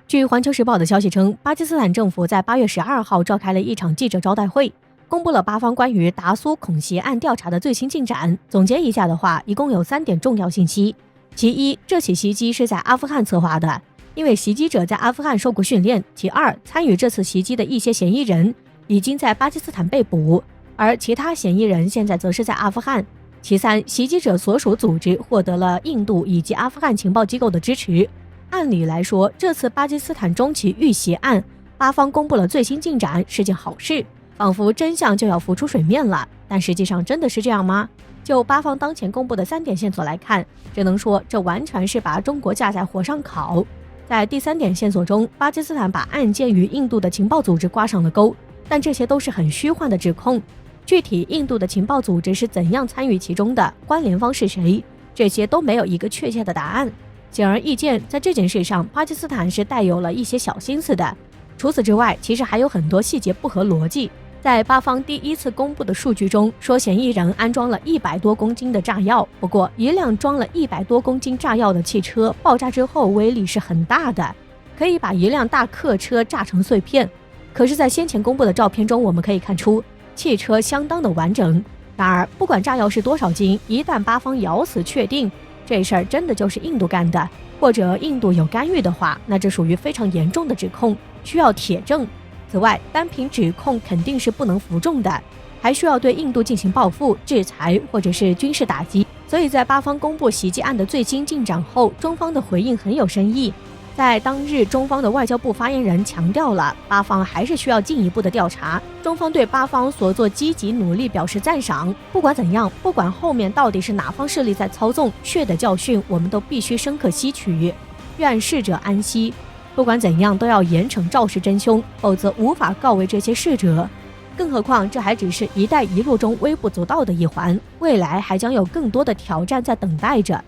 据环球时报的消息称，巴基斯坦政府在8月12号召开了一场记者招待会，公布了巴方关于达苏恐袭案调查的最新进展。总结一下的话，一共有3点重要信息。其一，这起袭击是在阿富汗策划的，因为袭击者在阿富汗受过训练。其二，参与这次袭击的一些嫌疑人已经在巴基斯坦被捕，而其他嫌疑人现在则是在阿富汗。其三，袭击者所属组织获得了印度以及阿富汗情报机构的支持。按理来说，这次巴基斯坦中期遇袭案，巴方公布了最新进展是件好事，仿佛真相就要浮出水面了。但实际上真的是这样吗？就巴方当前公布的3点线索来看，只能说这完全是把中国架在火上烤。在第3点线索中，巴基斯坦把案件与印度的情报组织挂上了钩，但这些都是很虚幻的指控。具体印度的情报组织是怎样参与其中的，关联方是谁，这些都没有一个确切的答案。显而易见，在这件事上，巴基斯坦是带有了一些小心思的。除此之外，其实还有很多细节不合逻辑。在巴方第一次公布的数据中，说嫌疑人安装了100多公斤的炸药，不过一辆装了100多公斤炸药的汽车爆炸之后威力是很大的，可以把一辆大客车炸成碎片。可是在先前公布的照片中，我们可以看出汽车相当的完整。然而不管炸药是多少斤，一旦巴方咬死确定这事儿真的就是印度干的，或者印度有干预的话，那这属于非常严重的指控，需要铁证。此外，单凭指控肯定是不能服众的，还需要对印度进行报复、制裁或者是军事打击。所以在巴方公布袭击案的最新进展后，中方的回应很有深意。在当日，中方的外交部发言人强调了巴方还是需要进一步的调查，中方对巴方所做积极努力表示赞赏。不管怎样，不管后面到底是哪方势力在操纵，血的教训我们都必须深刻吸取，愿逝者安息。不管怎样，都要严惩肇事真凶，否则无法告慰这些逝者。更何况这还只是一带一路中微不足道的一环，未来还将有更多的挑战在等待着。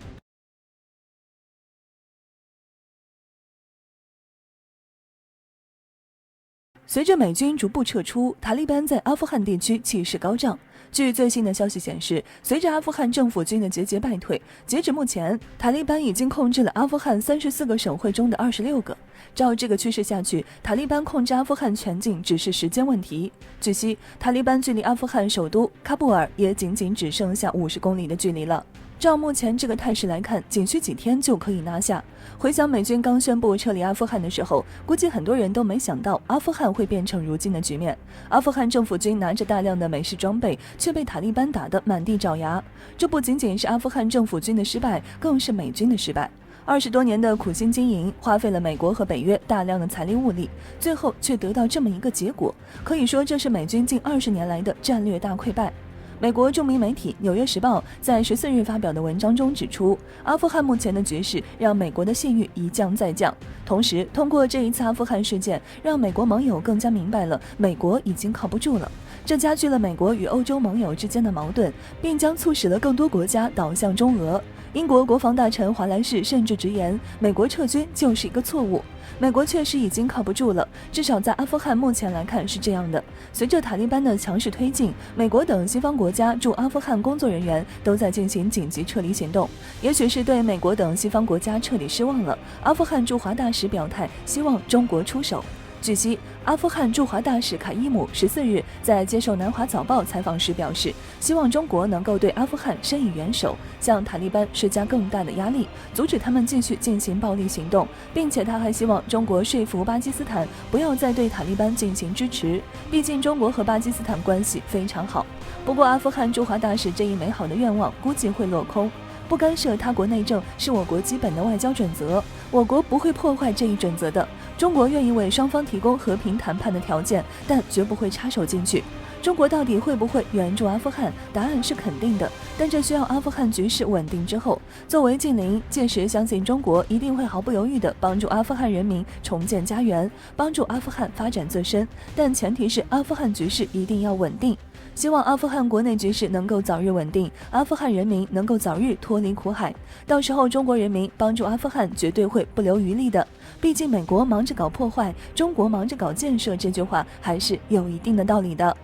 随着美军逐步撤出，塔利班在阿富汗地区气势高涨。据最新的消息显示，随着阿富汗政府军的节节败退，截止目前，塔利班已经控制了阿富汗34个省会中的26个。照这个趋势下去，塔利班控制阿富汗全境只是时间问题。据悉，塔利班距离阿富汗首都喀布尔也仅只剩下50公里的距离了。照目前这个态势来看，仅需几天就可以拿下。回想美军刚宣布撤离阿富汗的时候，估计很多人都没想到阿富汗会变成如今的局面。阿富汗政府军拿着大量的美式装备，却被塔利班打得满地找牙。这不仅仅是阿富汗政府军的失败，更是美军的失败。20多年的苦心经营，花费了美国和北约大量的财力物力，最后却得到这么一个结果，可以说这是美军近20年来的战略大溃败。美国著名媒体《纽约时报》在14日发表的文章中指出，阿富汗目前的局势让美国的信誉一降再降。同时，通过这一次阿富汗事件，让美国盟友更加明白了美国已经靠不住了。这加剧了美国与欧洲盟友之间的矛盾，并将促使了更多国家倒向中俄。英国国防大臣华莱士甚至直言，美国撤军就是一个错误。美国确实已经靠不住了，至少在阿富汗目前来看是这样的。随着塔利班的强势推进，美国等西方国家驻阿富汗工作人员都在进行紧急撤离行动。也许是对美国等西方国家彻底失望了，阿富汗驻华大使表态，希望中国出手。据悉，阿富汗驻华大使卡伊姆14日在接受南华早报采访时表示，希望中国能够对阿富汗伸以援手，向塔利班施加更大的压力，阻止他们继续进行暴力行动，并且他还希望中国说服巴基斯坦不要再对塔利班进行支持，毕竟中国和巴基斯坦关系非常好。不过，阿富汗驻华大使这一美好的愿望估计会落空。不干涉他国内政是我国基本的外交准则，我国不会破坏这一准则的。中国愿意为双方提供和平谈判的条件，但绝不会插手进去。中国到底会不会援助阿富汗？答案是肯定的，但这需要阿富汗局势稳定之后。作为近邻，届时相信中国一定会毫不犹豫地帮助阿富汗人民重建家园，帮助阿富汗发展自身，但前提是阿富汗局势一定要稳定。希望阿富汗国内局势能够早日稳定，阿富汗人民能够早日脱离苦海。到时候中国人民帮助阿富汗绝对会不留余力的。毕竟美国忙着搞破坏，中国忙着搞建设，这句话还是有一定的道理的。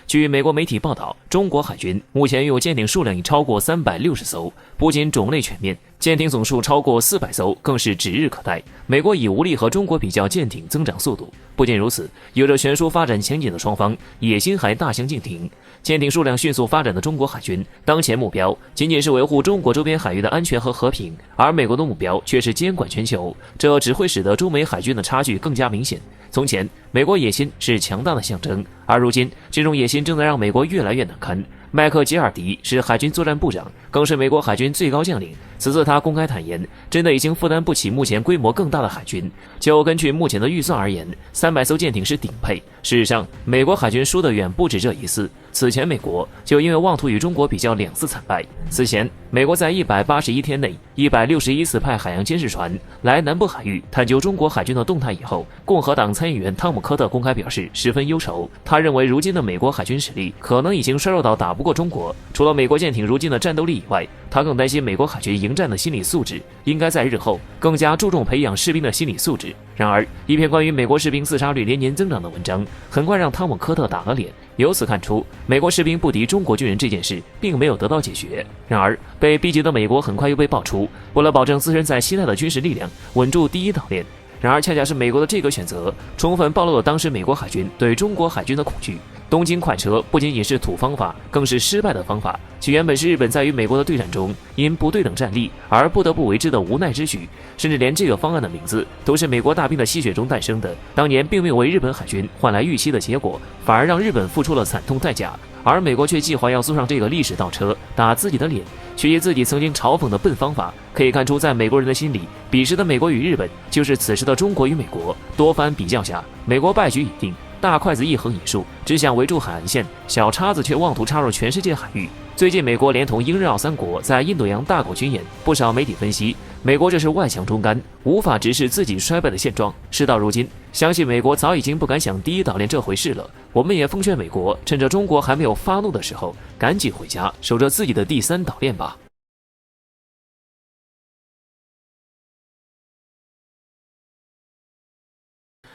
据美国媒体报道，中国海军目前拥有舰艇数量已超过360艘，不仅种类全面，舰艇总数超过400艘，更是指日可待。美国已无力和中国比较舰艇增长速度。不仅如此，有着悬殊发展前景的双方野心还大相径庭。舰艇数量迅速发展的中国海军，当前目标仅仅是维护中国周边海域的安全和和平，而美国的目标却是监管全球，这只会使得中美海军的差距更加明显。从前，美国野心是强大的象征，而如今，这种野心正在让美国越来越难堪。麦克吉尔迪是海军作战部长，更是美国海军最高将领。此次他公开坦言，真的已经负担不起目前规模更大的海军。就根据目前的预算而言，300艘舰艇是顶配。事实上，美国海军输得远不止这一次。此前，美国就因为妄图与中国比较2次惨败。此前，美国在181天内161次派海洋监视船来南部海域探究中国海军的动态以后，共和党参议员汤姆·科特公开表示十分忧愁。他认为，如今的美国海军实力可能已经衰弱到打不过中国。除了美国舰艇如今的战斗力以外，他更担心美国海军迎战的心理素质，应该在日后更加注重培养士兵的心理素质。然而，一篇关于美国士兵自杀率连年增长的文章，很快让汤姆·科特打了脸。由此看出，美国士兵不敌中国军人这件事并没有得到解决。然而，被逼急的美国很快又被爆出，为了保证自身在西太的军事力量，稳住第一岛链。然而，恰恰是美国的这个选择，充分暴露了当时美国海军对中国海军的恐惧。东京快车不仅仅是土方法，更是失败的方法。其原本是日本在与美国的对战中因不对等战力而不得不为之的无奈之举，甚至连这个方案的名字都是美国大兵的吸血中诞生的。当年并没有为日本海军换来预期的结果，反而让日本付出了惨痛代价。而美国却计划要坐上这个历史倒车，打自己的脸，学习自己曾经嘲讽的笨方法。可以看出，在美国人的心里，彼时的美国与日本就是此时的中国与美国。多番比较下，美国败局已定。大筷子一横一竖，只想围住海岸线，小叉子却妄图插入全世界海域。最近，美国连同英日澳3国在印度洋大搞军演，不少媒体分析，美国这是外强中干，无法直视自己衰败的现状。事到如今，相信美国早已经不敢想第一岛链这回事了。我们也奉劝美国，趁着中国还没有发怒的时候，赶紧回家，守着自己的第3岛链吧。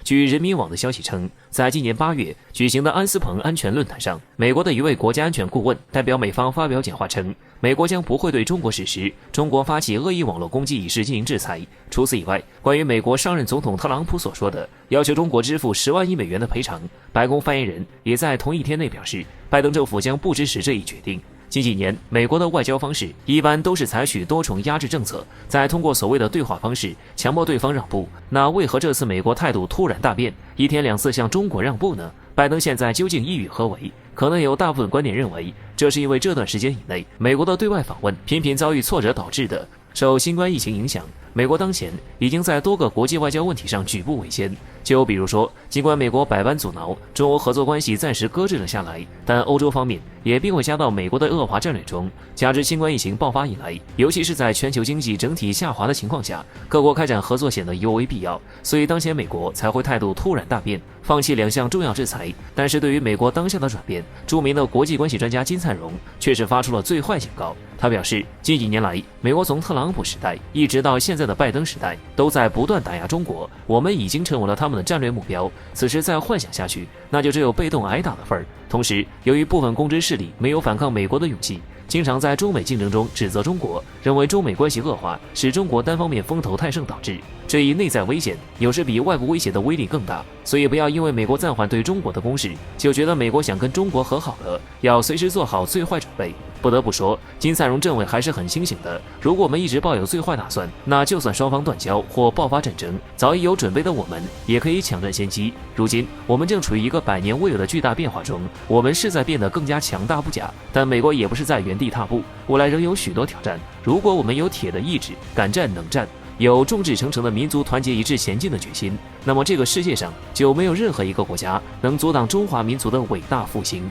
据人民网的消息称，在今年8月举行的安斯彭安全论坛上，美国的一位国家安全顾问代表美方发表讲话称，美国将不会对中国实施中国发起恶意网络攻击一事进行制裁。除此以外，关于美国上任总统特朗普所说的要求中国支付10万亿美元的赔偿，白宫发言人也在同一天内表示，拜登政府将不支持这一决定。近几年，美国的外交方式一般都是采取多重压制政策，再通过所谓的对话方式强迫对方让步。那为何这次美国态度突然大变，一天2次向中国让步呢？拜登现在究竟意欲何为？可能有大部分观点认为，这是因为这段时间以内，美国的对外访问频频遭遇挫折导致的。受新冠疫情影响，美国当前已经在多个国际外交问题上举步维艰。就比如说，尽管美国百般阻挠，中欧合作关系暂时搁置了下来，但欧洲方面也并未加到美国的恶化战略中。加之新冠疫情爆发以来，尤其是在全球经济整体下滑的情况下，各国开展合作显得尤为必要，所以当前美国才会态度突然大变，放弃2项重要制裁。但是对于美国当下的转变，著名的国际关系专家金灿荣却是发出了最坏警告。他表示，近几年来，美国从特朗普时代一直到现在的拜登时代，都在不断打压中国，我们已经成为了他们的战略目标。此时再幻想下去，那就只有被动挨打的份儿。同时，由于部分公知势力没有反抗美国的勇气，经常在中美竞争中指责中国，认为中美关系恶化是中国单方面风头太盛导致。这一内在危险有时比外部威胁的威力更大，所以不要因为美国暂缓对中国的攻势，就觉得美国想跟中国和好了，要随时做好最坏准备。不得不说，金灿荣政委还是很清醒的。如果我们一直抱有最坏打算，那就算双方断交或爆发战争，早已有准备的我们也可以抢占先机。如今我们正处于一个100年未有的巨大变化中，我们是在变得更加强大不假，但美国也不是在原地踏步，未来仍有许多挑战。如果我们有铁的意志，敢战能战，有众志成城的民族团结一致前进的决心，那么这个世界上就没有任何一个国家能阻挡中华民族的伟大复兴。